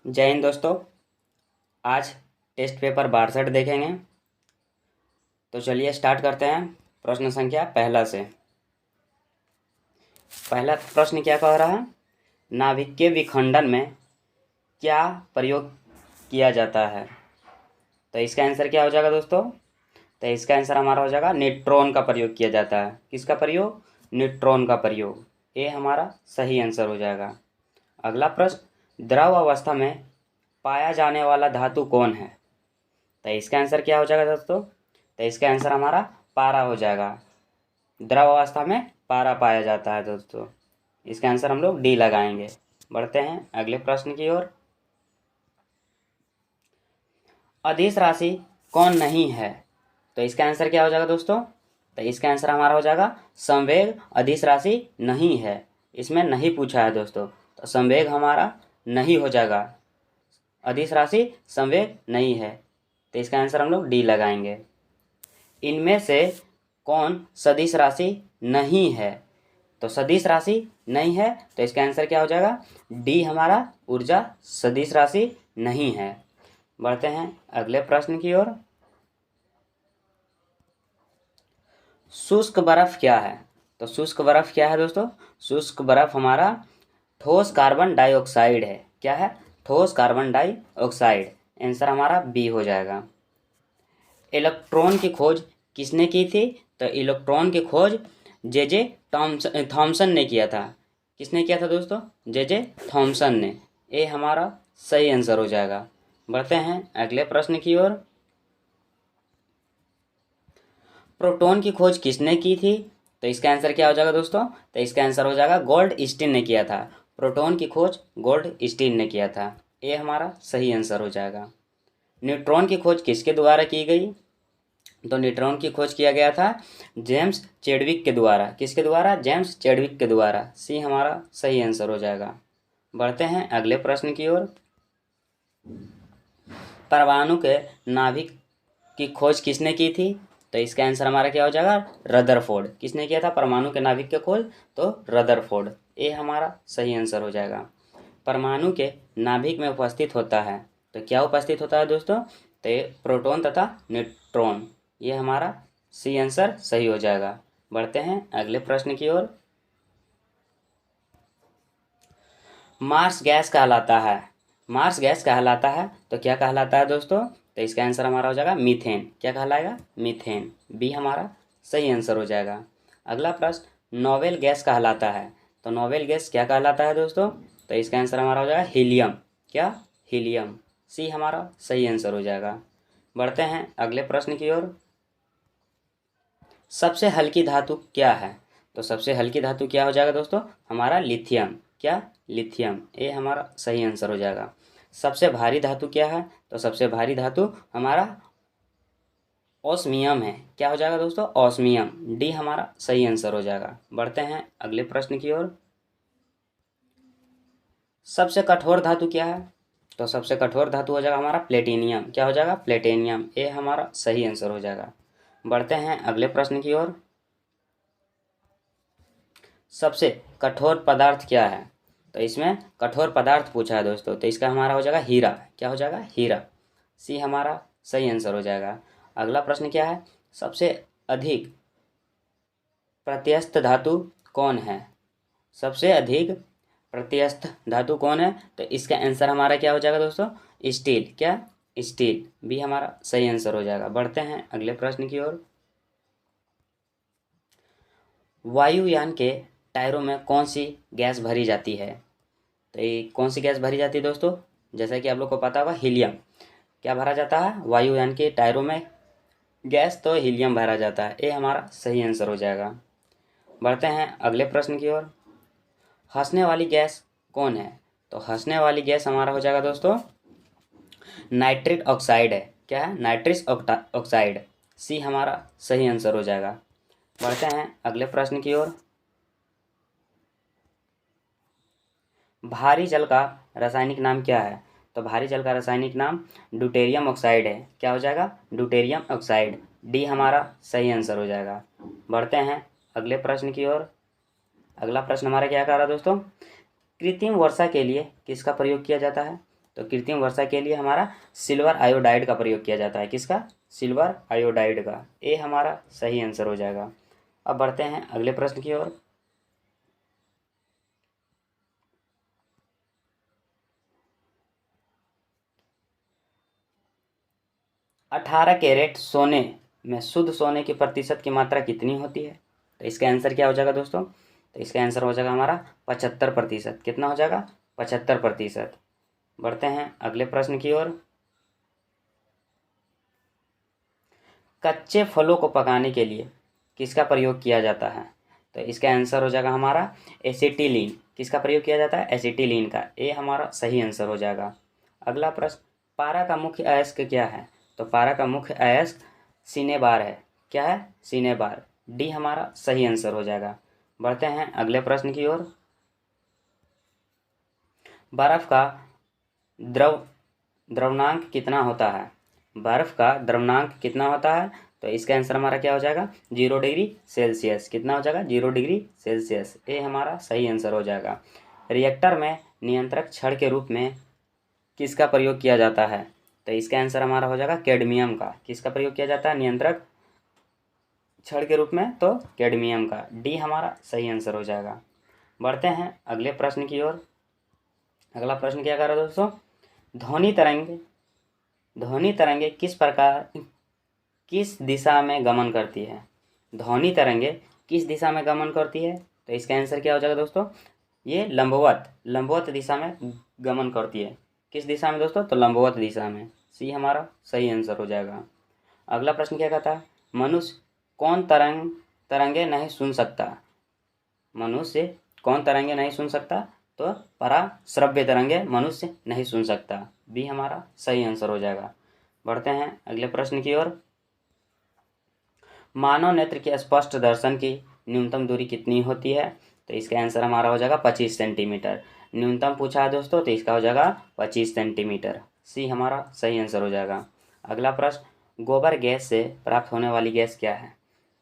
जय हिंद दोस्तों। आज टेस्ट पेपर 62 देखेंगे। तो चलिए स्टार्ट करते हैं प्रश्न संख्या पहला से। पहला प्रश्न क्या कह रहा है? नाभिक के विखंडन में क्या प्रयोग किया जाता है? तो इसका आंसर क्या हो जाएगा दोस्तों? तो इसका आंसर हमारा हो जाएगा न्यूट्रॉन का प्रयोग किया जाता है। किसका प्रयोग? न्यूट्रॉन का प्रयोग। ये हमारा सही आंसर हो जाएगा। अगला प्रश्न, द्रव अवस्था में पाया जाने वाला धातु कौन है? तो इसका आंसर क्या हो जाएगा दोस्तों? तो इसका आंसर हमारा पारा हो जाएगा। द्रव अवस्था में पारा पाया जाता है दोस्तों। इसका आंसर हम लोग डी लगाएंगे। बढ़ते हैं अगले प्रश्न की ओर। अदिश राशि कौन नहीं है? तो इसका आंसर क्या हो जाएगा दोस्तों? तो इसका आंसर हमारा हो जाएगा संवेग अदिश राशि नहीं है। इसमें नहीं पूछा है दोस्तों, तो संवेग हमारा नहीं हो जाएगा। अदिश राशि संवेग नहीं है, तो इसका आंसर हम लोग डी लगाएंगे। इनमें से कौन सदिश राशि नहीं है? तो सदिश राशि नहीं है, तो इसका आंसर क्या हो जाएगा? डी हमारा ऊर्जा सदिश राशि नहीं है। बढ़ते हैं अगले प्रश्न की ओर। शुष्क बर्फ क्या है? तो शुष्क बर्फ क्या है दोस्तों? शुष्क बर्फ हमारा ठोस कार्बन डाइऑक्साइड है। क्या है? ठोस कार्बन डाइऑक्साइड। आंसर हमारा बी हो जाएगा। इलेक्ट्रॉन की खोज किसने की थी? तो इलेक्ट्रॉन की खोज जे थॉमसन ने किया था। किसने किया था दोस्तों? जे थॉमसन ने। ये हमारा सही आंसर हो जाएगा। बढ़ते हैं अगले प्रश्न की ओर। प्रोटॉन की खोज किसने की थी? तो इसका आंसर क्या हो जाएगा दोस्तों? तो इसका आंसर हो जाएगा गोल्ड स्टीन ने किया था। प्रोटॉन की खोज गोल्ड स्टीन ने किया था। ये हमारा सही आंसर हो जाएगा। न्यूट्रॉन की खोज किसके द्वारा की गई? तो न्यूट्रॉन की खोज किया गया था जेम्स चैडविक के द्वारा। किसके द्वारा? जेम्स चैडविक के द्वारा। सी हमारा सही आंसर हो जाएगा। बढ़ते हैं अगले प्रश्न की ओर। परमाणु के नाभिक की खोज किसने की थी? तो इसका आंसर हमारा क्या हो जाएगा? रदरफोर्ड। किसने किया था परमाणु के नाभिक की खोज? तो रदरफोर्ड। ये हमारा सही आंसर हो जाएगा। परमाणु के नाभिक में उपस्थित होता है, तो क्या उपस्थित होता है दोस्तों? तो ये प्रोटॉन तथा न्यूट्रॉन। ये हमारा सी आंसर सही हो जाएगा। बढ़ते हैं अगले प्रश्न की ओर। मार्स गैस कहलाता है। मार्स गैस कहलाता है, तो क्या कहलाता है दोस्तों? तो इसका आंसर हमारा हो जाएगा मीथेन। क्या कहलाएगा? मीथेन। बी हमारा सही आंसर हो जाएगा। अगला प्रश्न, नोबेल गैस कहलाता है। तो नोबेल गैस क्या कहलाता है दोस्तों? तो इसका आंसर हमारा हो जाएगा हीलियम। क्या? हीलियम। सी हमारा सही आंसर हो जाएगा। बढ़ते हैं अगले प्रश्न की ओर। सबसे हल्की धातु क्या है? तो सबसे हल्की धातु क्या हो जाएगा दोस्तों? हमारा लिथियम। क्या? लिथियम। ये हमारा सही आंसर हो जाएगा। सबसे भारी धातु क्या है? तो सबसे भारी धातु हमारा ऑस्मियम है। क्या हो जाएगा दोस्तों? ऑस्मियम। डी हमारा सही आंसर हो जाएगा। बढ़ते हैं अगले प्रश्न की ओर। सबसे कठोर धातु क्या है? तो सबसे कठोर धातु हो जाएगा हमारा प्लेटिनियम। क्या हो जाएगा? प्लेटिनियम। ये हमारा सही आंसर हो जाएगा। बढ़ते हैं अगले प्रश्न की ओर। सबसे कठोर पदार्थ क्या है? तो इसमें कठोर पदार्थ पूछा है दोस्तों, तो इसका हमारा हो जाएगा हीरा। क्या हो जाएगा? हीरा। सी हमारा सही आंसर हो जाएगा। अगला प्रश्न क्या है? सबसे अधिक प्रत्यस्थ धातु कौन है? सबसे अधिक प्रत्यस्थ धातु कौन है? तो इसका आंसर हमारा क्या हो जाएगा दोस्तों? स्टील। क्या? स्टील। भी हमारा सही आंसर हो जाएगा। बढ़ते हैं अगले प्रश्न की ओर। वायुयान के टायरों में कौन सी गैस भरी जाती है? तो ये कौन सी गैस भरी जाती है दोस्तों? जैसा कि आप लोग को पता होगा, हीलियम। क्या भरा जाता है वायुयान के टायरों में? गैस। तो हीलियम भरा जाता है। ये हमारा सही आंसर हो जाएगा। बढ़ते हैं अगले प्रश्न की ओर। हंसने वाली गैस कौन है? तो हंसने वाली गैस हमारा हो जाएगा दोस्तों नाइट्रिक ऑक्साइड है। क्या है? Nitric oxide. सी हमारा सही आंसर हो जाएगा। बढ़ते हैं अगले प्रश्न की ओर। भारी जल का रासायनिक नाम क्या है? तो भारी जल का रासायनिक नाम ड्यूटेरियम ऑक्साइड है। क्या हो जाएगा? Deuterium oxide. डी हमारा सही आंसर हो जाएगा। बढ़ते हैं अगले प्रश्न की ओर। अगला प्रश्न हमारा क्या कह रहा है दोस्तों? कृत्रिम वर्षा के लिए किसका प्रयोग किया जाता है? तो कृत्रिम वर्षा के लिए हमारा सिल्वर आयोडाइड का प्रयोग किया जाता है। किसका? सिल्वर आयोडाइड का। ए हमारा सही आंसर हो जाएगा। अब बढ़ते हैं अगले प्रश्न की ओर। 18 कैरेट सोने में शुद्ध सोने की प्रतिशत की मात्रा कितनी होती है? तो इसका आंसर क्या हो जाएगा दोस्तों? तो इसका आंसर हो जाएगा हमारा 75%। कितना हो जाएगा? 75%। बढ़ते हैं अगले प्रश्न की ओर। कच्चे फलों को पकाने के लिए किसका प्रयोग किया जाता है? तो इसका आंसर हो जाएगा हमारा एसिटिलीन। किसका प्रयोग किया जाता है? एसिटिलीन का। ए हमारा सही आंसर हो जाएगा। अगला प्रश्न, पारा का मुख्य अयस्क क्या है? तो पारा का मुख्य अयस्क सिनेबार है। क्या है? सिनेबार। डी हमारा सही आंसर हो जाएगा। बढ़ते हैं अगले प्रश्न की ओर। बर्फ का द्रवनांक कितना होता है? बर्फ का द्रवनांक कितना होता है? तो इसका आंसर हमारा क्या हो जाएगा? 0 डिग्री सेल्सियस। कितना हो जाएगा? 0 डिग्री सेल्सियस। ए हमारा सही आंसर हो जाएगा। रिएक्टर में नियंत्रक छड़ के रूप में किसका प्रयोग किया जाता है? तो इसका आंसर हमारा हो जाएगा कैडमियम का। किसका प्रयोग किया जाता है नियंत्रक छड़ के रूप में? तो कैडमियम का। डी हमारा सही आंसर हो जाएगा। बढ़ते हैं अगले प्रश्न की ओर। अगला प्रश्न क्या कर रहा है दोस्तों? ध्वनि तरंगे किस दिशा में गमन करती है? ध्वनि तरंगे किस दिशा में गमन करती है? तो इसका आंसर क्या हो जाएगा दोस्तों? ये लंबवत दिशा में गमन करती है। किस दिशा में दोस्तों? तो लंबवत दिशा में। सी हमारा सही आंसर हो जाएगा। अगला प्रश्न क्या कहता है? मनुष्य कौन तरंगे नहीं सुन सकता? मनुष्य कौन तरंगे नहीं सुन सकता? तो पराश्रव्य तरंगे मनुष्य नहीं सुन सकता। बी हमारा सही आंसर हो जाएगा। बढ़ते हैं अगले प्रश्न की ओर। मानव नेत्र के स्पष्ट दर्शन की न्यूनतम दूरी कितनी होती है? तो इसका आंसर हमारा हो जाएगा 25 सेंटीमीटर। न्यूनतम पूछा है दोस्तों, तो इसका हो जाएगा 25 सेंटीमीटर। सी हमारा सही आंसर हो जाएगा। अगला प्रश्न, गोबर गैस से प्राप्त होने वाली गैस क्या है?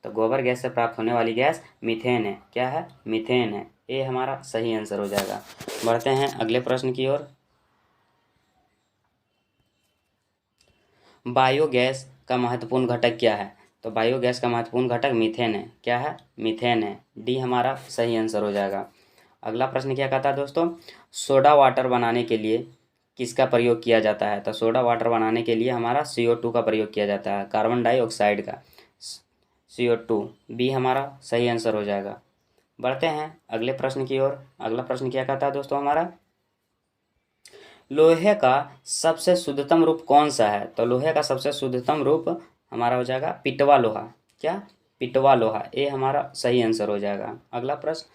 तो गोबर गैस से प्राप्त होने वाली गैस मीथेन है। क्या है? मीथेन है। ये हमारा सही आंसर हो जाएगा। बढ़ते हैं अगले प्रश्न की ओर। बायोगैस का महत्वपूर्ण घटक क्या है? तो बायोगैस का महत्वपूर्ण घटक मीथेन है। क्या है? मीथेन है। डी हमारा सही आंसर हो जाएगा। अगला प्रश्न क्या कहता है दोस्तों? सोडा वाटर बनाने के लिए किसका प्रयोग किया जाता है? तो सोडा वाटर बनाने के लिए हमारा CO2 का प्रयोग किया जाता है, कार्बन डाइऑक्साइड का। CO2। बी हमारा सही आंसर हो जाएगा। बढ़ते हैं अगले प्रश्न की ओर। अगला प्रश्न क्या कहता है दोस्तों हमारा? लोहे का सबसे शुद्धतम रूप कौन सा है? तो लोहे का सबसे शुद्धतम रूप हमारा हो जाएगा पिटवा लोहा। क्या? पिटवा लोहा। ये हमारा सही आंसर हो जाएगा। अगला प्रश्न,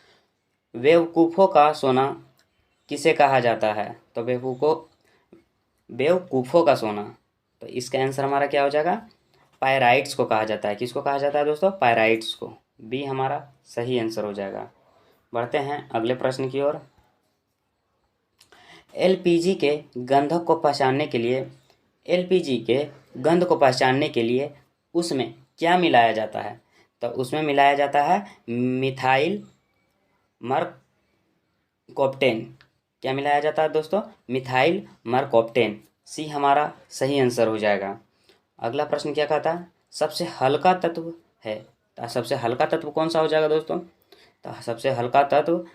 बेवकूफ़ों का सोना किसे कहा जाता है? तो बेवकूफ़ों का सोना, तो इसका आंसर हमारा क्या हो जाएगा? पायराइट्स को कहा जाता है। किसको कहा जाता है दोस्तों? पायराइट्स को। बी हमारा सही आंसर हो जाएगा। बढ़ते हैं अगले प्रश्न की ओर। एलपीजी के गंधक को पहचानने के लिए एलपीजी के गंध को पहचानने के लिए उसमें क्या मिलाया जाता है? तो उसमें मिलाया जाता है मिथाइल मरकॉप्टेन। क्या मिलाया जाता है दोस्तों? मिथाइल मरकॉप्टेन। सी हमारा सही आंसर हो जाएगा। अगला प्रश्न क्या कहता है? सबसे हल्का तत्व है, तो सबसे हल्का तत्व कौन सा हो जाएगा दोस्तों? तो सबसे हल्का तत्व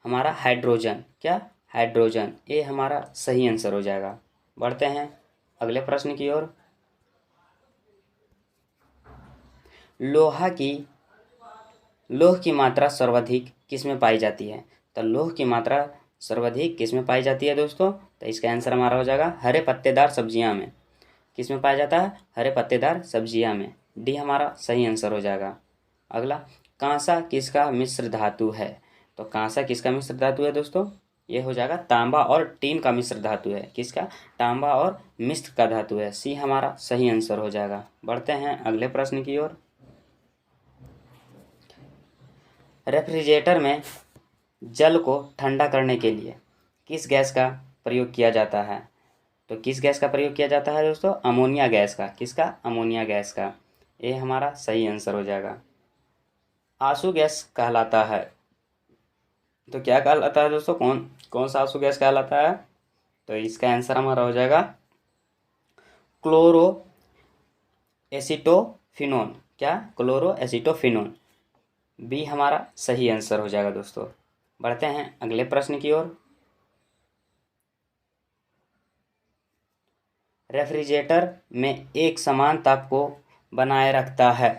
हमारा हाइड्रोजन। क्या? हाइड्रोजन। ये हमारा सही आंसर हो जाएगा। बढ़ते हैं अगले प्रश्न की ओर। लौह की मात्रा सर्वाधिक किस में पाई जाती है? तो लौह की मात्रा सर्वाधिक किस में पाई जाती है दोस्तों? तो इसका आंसर हमारा हो जाएगा हरे पत्तेदार सब्जियां में। किस में पाया जाता है? हरे पत्तेदार सब्जियां में। डी हमारा सही आंसर हो जाएगा। अगला, कांसा किसका मिश्र धातु है? तो कांसा किसका मिश्र धातु है दोस्तों? ये हो जाएगा तांबा और टीन का मिश्र धातु है। किसका? तांबा और मिश्र का धातु है। सी हमारा सही आंसर हो जाएगा। बढ़ते हैं अगले प्रश्न की ओर। रेफ्रिजरेटर में जल को ठंडा करने के लिए किस गैस का प्रयोग किया जाता है? तो किस गैस का प्रयोग किया जाता है दोस्तों? अमोनिया गैस का। किसका? अमोनिया गैस का। ये हमारा सही आंसर हो जाएगा। आंसू गैस कहलाता है, तो क्या कहलाता है दोस्तों? कौन कौन सा आंसू गैस कहलाता है? तो इसका आंसर हमारा हो जाएगा क्लोरो एसिटोफिनोन। क्या? Chloro acetophenone. बी हमारा सही आंसर हो जाएगा दोस्तों। बढ़ते हैं अगले प्रश्न की ओर। रेफ्रिजरेटर में एक समान ताप को बनाए रखता है।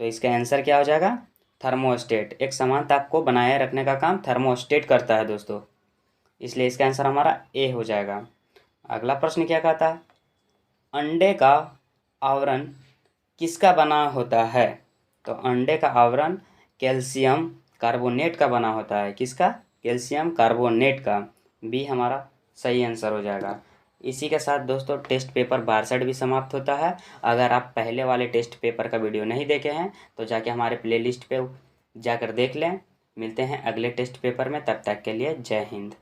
तो इसका आंसर क्या हो जाएगा? थर्मोस्टेट। एक समान ताप को बनाए रखने का काम थर्मोस्टेट करता है दोस्तों, इसलिए इसका आंसर हमारा ए हो जाएगा। अगला प्रश्न क्या कहता है? अंडे का आवरण किसका बना होता है? तो अंडे का आवरण कैल्शियम कार्बोनेट का बना होता है। किसका? कैल्शियम कार्बोनेट का। बी हमारा सही आंसर हो जाएगा। इसी के साथ दोस्तों टेस्ट पेपर 62 भी समाप्त होता है। अगर आप पहले वाले टेस्ट पेपर का वीडियो नहीं देखे हैं तो जाके हमारे प्लेलिस्ट पे जाकर देख लें। मिलते हैं अगले टेस्ट पेपर में, तब तक के लिए जय हिंद।